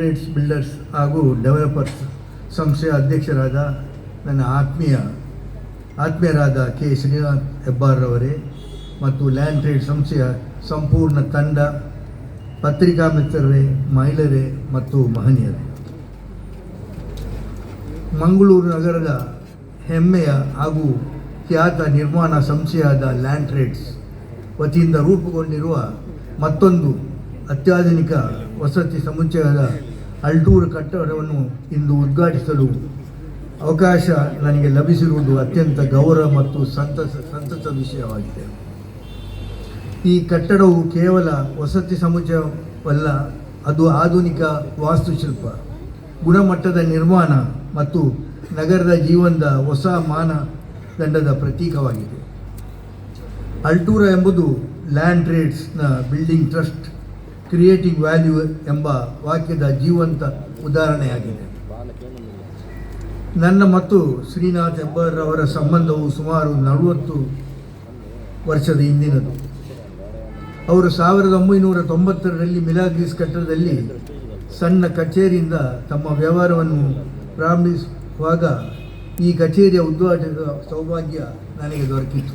Trades builders ಹಾಗೂ developers ಸಂಸ್ಥೆಯ ಅಧ್ಯಕ್ಷರಾದ ನನ್ನ ಆತ್ಮೀಯರಾದ ಕೆ ಶ್ರೀನಾಥ್ ಹೆಬ್ಬಾರ್ರವರೇ ಮತ್ತು ಲ್ಯಾಂಡ್ ಟ್ರೇಡ್ ಸಂಸ್ಥೆಯ ಸಂಪೂರ್ಣ ತಂಡ, ಪತ್ರಿಕಾ ಮಿತ್ರರೇ, ಮಹಿಳೆಯರೇ ಮತ್ತು ಮಹನೀಯರೇ, ಮಂಗಳೂರು ನಗರದ ಹೆಮ್ಮೆಯ ಹಾಗೂ ಖ್ಯಾತ ನಿರ್ಮಾಣ ಸಂಸ್ಥೆಯಾದ ಲ್ಯಾಂಡ್ ಟ್ರೇಡ್ಸ್ ವತಿಯಿಂದ ರೂಪುಗೊಂಡಿರುವ ಮತ್ತೊಂದು ಅತ್ಯಾಧುನಿಕ ವಸತಿ ಸಮುಚ್ಚಯದ ಅಲ್ಟೂರ್ ಕಟ್ಟಡವನ್ನು ಇಂದು ಉದ್ಘಾಟಿಸಲು ಅವಕಾಶ ನನಗೆ ಲಭಿಸಿರುವುದು ಅತ್ಯಂತ ಗೌರವ ಮತ್ತು ಸಂತಸ ವಿಷಯವಾಗಿದೆ. ಈ ಕಟ್ಟಡವು ಕೇವಲ ವಸತಿ ಸಮುಚ್ಚಯವಲ್ಲ, ಅದು ಆಧುನಿಕ ವಾಸ್ತುಶಿಲ್ಪ, ಗುಣಮಟ್ಟದ ನಿರ್ಮಾಣ ಮತ್ತು ನಗರದ ಜೀವನದ ಹೊಸ ಮಾನದಂಡದ ಪ್ರತೀಕವಾಗಿದೆ. ಅಲ್ಟೂರ ಎಂಬುದು ಲ್ಯಾಂಡ್ ಟ್ರೇಡ್ಸ್ನ ಬಿಲ್ಡಿಂಗ್ ಟ್ರಸ್ಟ್ ಕ್ರಿಯೇಟಿಂಗ್ ವ್ಯಾಲ್ಯೂ ಎಂಬ ವಾಕ್ಯದ ಜೀವಂತ ಉದಾಹರಣೆಯಾಗಿದೆ. ನನ್ನ ಮತ್ತು ಶ್ರೀನಾಥ್ ಹೆಬ್ಬಾರ್ರವರ ಸಂಬಂಧವು ಸುಮಾರು 40 ವರ್ಷದ ಹಿಂದಿನದು. ಅವರು 1990ರಲ್ಲಿ ಮಿಲಾಗ್ರಿಸ್ ಕಟ್ಟಡದಲ್ಲಿ ಸಣ್ಣ ಕಚೇರಿಯಿಂದ ತಮ್ಮ ವ್ಯವಹಾರವನ್ನು ಪ್ರಾರಂಭಿಸುವಾಗ ಈ ಕಚೇರಿಯ ಉದ್ಘಾಟನೆಯ ಸೌಭಾಗ್ಯ ನನಗೆ ದೊರಕಿತು.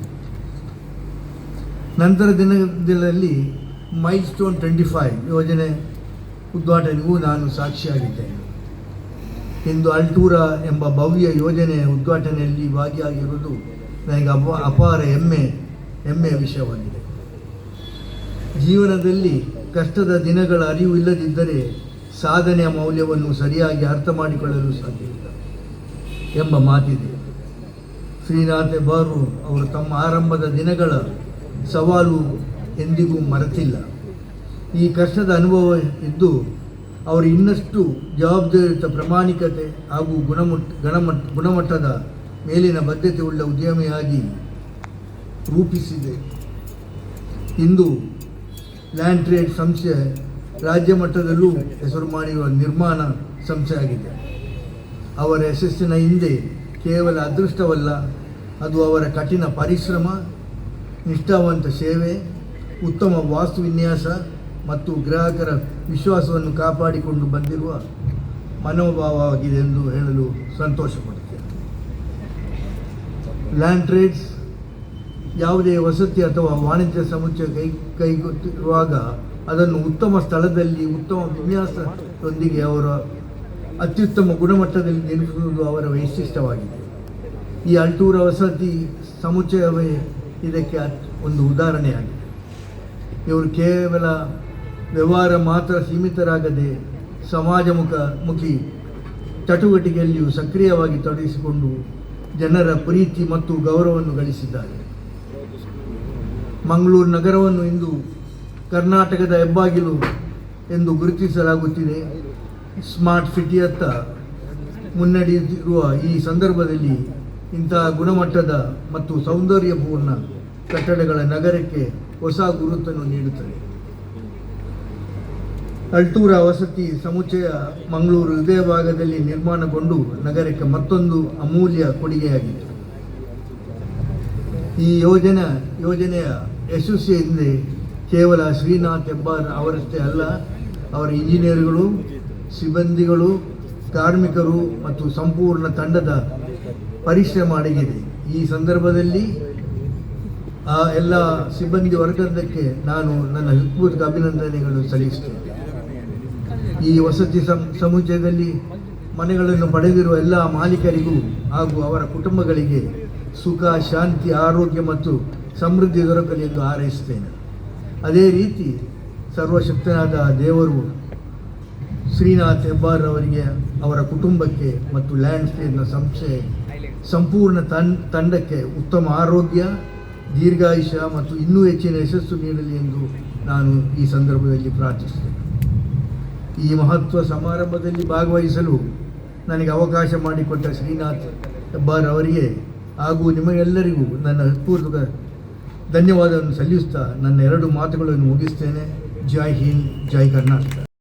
ನಂತರ ದಿನದಲ್ಲಿ ಮೈಲ್ಸ್ಟೋನ್ 25 ಯೋಜನೆ ಉದ್ಘಾಟನೆಗೂ ನಾನು ಸಾಕ್ಷಿಯಾಗಿದ್ದೇನೆ. ಇಂದು ಅಲ್ಟೂರ ಎಂಬ ಭವ್ಯ ಯೋಜನೆಯ ಉದ್ಘಾಟನೆಯಲ್ಲಿ ಭಾಗಿಯಾಗಿರುವುದು ನನಗೆ ಅಪಾರ ಹೆಮ್ಮೆಯ ವಿಷಯವಾಗಿದೆ. ಜೀವನದಲ್ಲಿ ಕಷ್ಟದ ದಿನಗಳ ಅರಿವು ಇಲ್ಲದಿದ್ದರೆ ಸಾಧನೆಯ ಮೌಲ್ಯವನ್ನು ಸರಿಯಾಗಿ ಅರ್ಥ ಮಾಡಿಕೊಳ್ಳಲು ಸಾಧ್ಯವಿಲ್ಲ ಎಂಬ ಮಾತಿದೆ. ಶ್ರೀನಾಥ್ ಹೆಬ್ಬಾರ್ ಅವರು ತಮ್ಮ ಆರಂಭದ ದಿನಗಳ ಸವಾಲು ಎಂದಿಗೂ ಮರೆತಿಲ್ಲ. ಈ ಕಷ್ಟದ ಅನುಭವ ಇದ್ದು ಅವರು ಇನ್ನಷ್ಟು ಜವಾಬ್ದಾರಿಯುತ, ಪ್ರಾಮಾಣಿಕತೆ ಹಾಗೂ ಗುಣಮಟ್ಟದ ಮೇಲಿನ ಬದ್ಧತೆ ಉಳ್ಳ ಉದ್ಯಮಿಯಾಗಿ ರೂಪಿಸಿದೆ. ಇಂದು ಲ್ಯಾಂಡ್ ಟ್ರೇಡ್ ಸಂಸ್ಥೆ ರಾಜ್ಯ ಮಟ್ಟದಲ್ಲೂ ಹೆಸರು ಮಾಡಿರುವ ನಿರ್ಮಾಣ ಸಂಸ್ಥೆಯಾಗಿದೆ. ಅವರ ಯಶಸ್ಸಿನ ಹಿಂದೆ ಕೇವಲ ಅದೃಷ್ಟವಲ್ಲ, ಅದು ಅವರ ಕಠಿಣ ಪರಿಶ್ರಮ, ನಿಷ್ಠಾವಂತ ಸೇವೆ, ಉತ್ತಮ ವಾಸ್ತು ವಿನ್ಯಾಸ ಮತ್ತು ಗ್ರಾಹಕರ ವಿಶ್ವಾಸವನ್ನು ಕಾಪಾಡಿಕೊಂಡು ಬಂದಿರುವ ಮನೋಭಾವವಾಗಿದೆ ಎಂದು ಹೇಳಲು ಸಂತೋಷಪಡುತ್ತೇನೆ. ಲ್ಯಾಂಡ್ ಟ್ರೇಡ್ಸ್ ಯಾವುದೇ ವಸತಿ ಅಥವಾ ವಾಣಿಜ್ಯ ಸಮುಚ್ಚಯ ಕೈಗೊಳ್ಳುವಾಗ ಅದನ್ನು ಉತ್ತಮ ಸ್ಥಳದಲ್ಲಿ, ಉತ್ತಮ ವಿನ್ಯಾಸದೊಂದಿಗೆ ಅವರ ಅತ್ಯುತ್ತಮ ಗುಣಮಟ್ಟದಲ್ಲಿ ನಿರ್ಮಿಸುವುದು ಅವರ ವೈಶಿಷ್ಟ್ಯವಾಗಿದೆ. ಈ ಅಲ್ಟೂರ ವಸತಿ ಸಮುಚ್ಚಯವೇ ಇದಕ್ಕೆ ಒಂದು ಉದಾಹರಣೆಯಾಗಿದೆ. ಇವರು ಕೇವಲ ವ್ಯವಹಾರ ಮಾತ್ರ ಸೀಮಿತರಾಗದೆ ಸಮಾಜಮುಖಿ ಚಟುವಟಿಕೆಯಲ್ಲಿಯೂ ಸಕ್ರಿಯವಾಗಿ ತೊಡಗಿಸಿಕೊಂಡು ಜನರ ಪ್ರೀತಿ ಮತ್ತು ಗೌರವವನ್ನು ಗಳಿಸಿದ್ದಾರೆ. ಮಂಗಳೂರು ನಗರವನ್ನು ಇಂದು ಕರ್ನಾಟಕದ ಹೆಬ್ಬಾಗಿಲು ಎಂದು ಗುರುತಿಸಲಾಗುತ್ತಿದೆ. ಸ್ಮಾರ್ಟ್ ಸಿಟಿಯತ್ತ ಮುನ್ನಡೆಯುತ್ತಿರುವ ಈ ಸಂದರ್ಭದಲ್ಲಿ ಇಂತಹ ಗುಣಮಟ್ಟದ ಮತ್ತು ಸೌಂದರ್ಯಪೂರ್ಣ ಕಟ್ಟಡಗಳ ನಗರಕ್ಕೆ ಹೊಸ ಗುರುತನ್ನು ನೀಡುತ್ತದೆ. ಅಲ್ಟೂರ ವಸತಿ ಸಮುಚ್ಚಯ ಮಂಗಳೂರು ಹೃದಯ ಭಾಗದಲ್ಲಿ ನಿರ್ಮಾಣಗೊಂಡು ನಗರಕ್ಕೆ ಮತ್ತೊಂದು ಅಮೂಲ್ಯ ಕೊಡುಗೆಯಾಗಿದೆ. ಈ ಯೋಜನೆಯ ಯಶಸ್ಸಿನ ಹಿಂದೆ ಕೇವಲ ಶ್ರೀನಾಥ್ ಹೆಬ್ಬಾರ್ ಅವರಷ್ಟೇ ಅಲ್ಲ, ಅವರ ಇಂಜಿನಿಯರ್ಗಳು, ಸಿಬ್ಬಂದಿಗಳು, ಕಾರ್ಮಿಕರು ಮತ್ತು ಸಂಪೂರ್ಣ ತಂಡದ ಪರಿಶ್ರಮ ಅಡಗಿದೆ. ಈ ಸಂದರ್ಭದಲ್ಲಿ ಆ ಎಲ್ಲ ಸಿಬ್ಬಂದಿ ವರ್ಗದಕ್ಕೆ ನಾನು ನನ್ನ ಹೃತ್ಪೂರ್ವಕ ಅಭಿನಂದನೆಗಳು ಸಲ್ಲಿಸುತ್ತೇನೆ. ಈ ವಸತಿ ಸಮುಚ್ಚಯದಲ್ಲಿ ಮನೆಗಳನ್ನು ಪಡೆದಿರುವ ಎಲ್ಲ ಮಾಲೀಕರಿಗೂ ಹಾಗೂ ಅವರ ಕುಟುಂಬಗಳಿಗೆ ಸುಖ, ಶಾಂತಿ, ಆರೋಗ್ಯ ಮತ್ತು ಸಮೃದ್ಧಿ ದೊರಕಲಿ ಎಂದು ಹಾರೈಸುತ್ತೇನೆ. ಅದೇ ರೀತಿ ಸರ್ವಶಕ್ತನಾದ ದೇವರು ಶ್ರೀನಾಥ್ ಹೆಬ್ಬಾರ್ ಅವರಿಗೆ, ಅವರ ಕುಟುಂಬಕ್ಕೆ ಮತ್ತು ಲ್ಯಾಂಡ್ ಟ್ರೇಡ್ನ ಸಂಸ್ಥೆ ಸಂಪೂರ್ಣ ತಂಡಕ್ಕೆ ಉತ್ತಮ ಆರೋಗ್ಯ, ದೀರ್ಘಾಯುಷ್ಯ ಮತ್ತು ಇನ್ನೂ ಹೆಚ್ಚಿನ ಯಶಸ್ಸು ನೀಡಲಿ ಎಂದು ನಾನು ಈ ಸಂದರ್ಭದಲ್ಲಿ ಪ್ರಾರ್ಥಿಸುತ್ತೇನೆ. ಈ ಮಹತ್ವ ಸಮಾರಂಭದಲ್ಲಿ ಭಾಗವಹಿಸಲು ನನಗೆ ಅವಕಾಶ ಮಾಡಿಕೊಟ್ಟ ಶ್ರೀನಾಥ್ ಹೆಬ್ಬಾರ್ ಅವರಿಗೆ ಹಾಗೂ ನಿಮಗೆಲ್ಲರಿಗೂ ನನ್ನ ಹೃತ್ಪೂರ್ವಕ ಧನ್ಯವಾದವನ್ನು ಸಲ್ಲಿಸುತ್ತಾ ನನ್ನ 2 ಮಾತುಗಳನ್ನು ಮುಗಿಸ್ತೇನೆ. ಜೈ ಹಿಂದ್, ಜೈ ಕರ್ನಾಟಕ.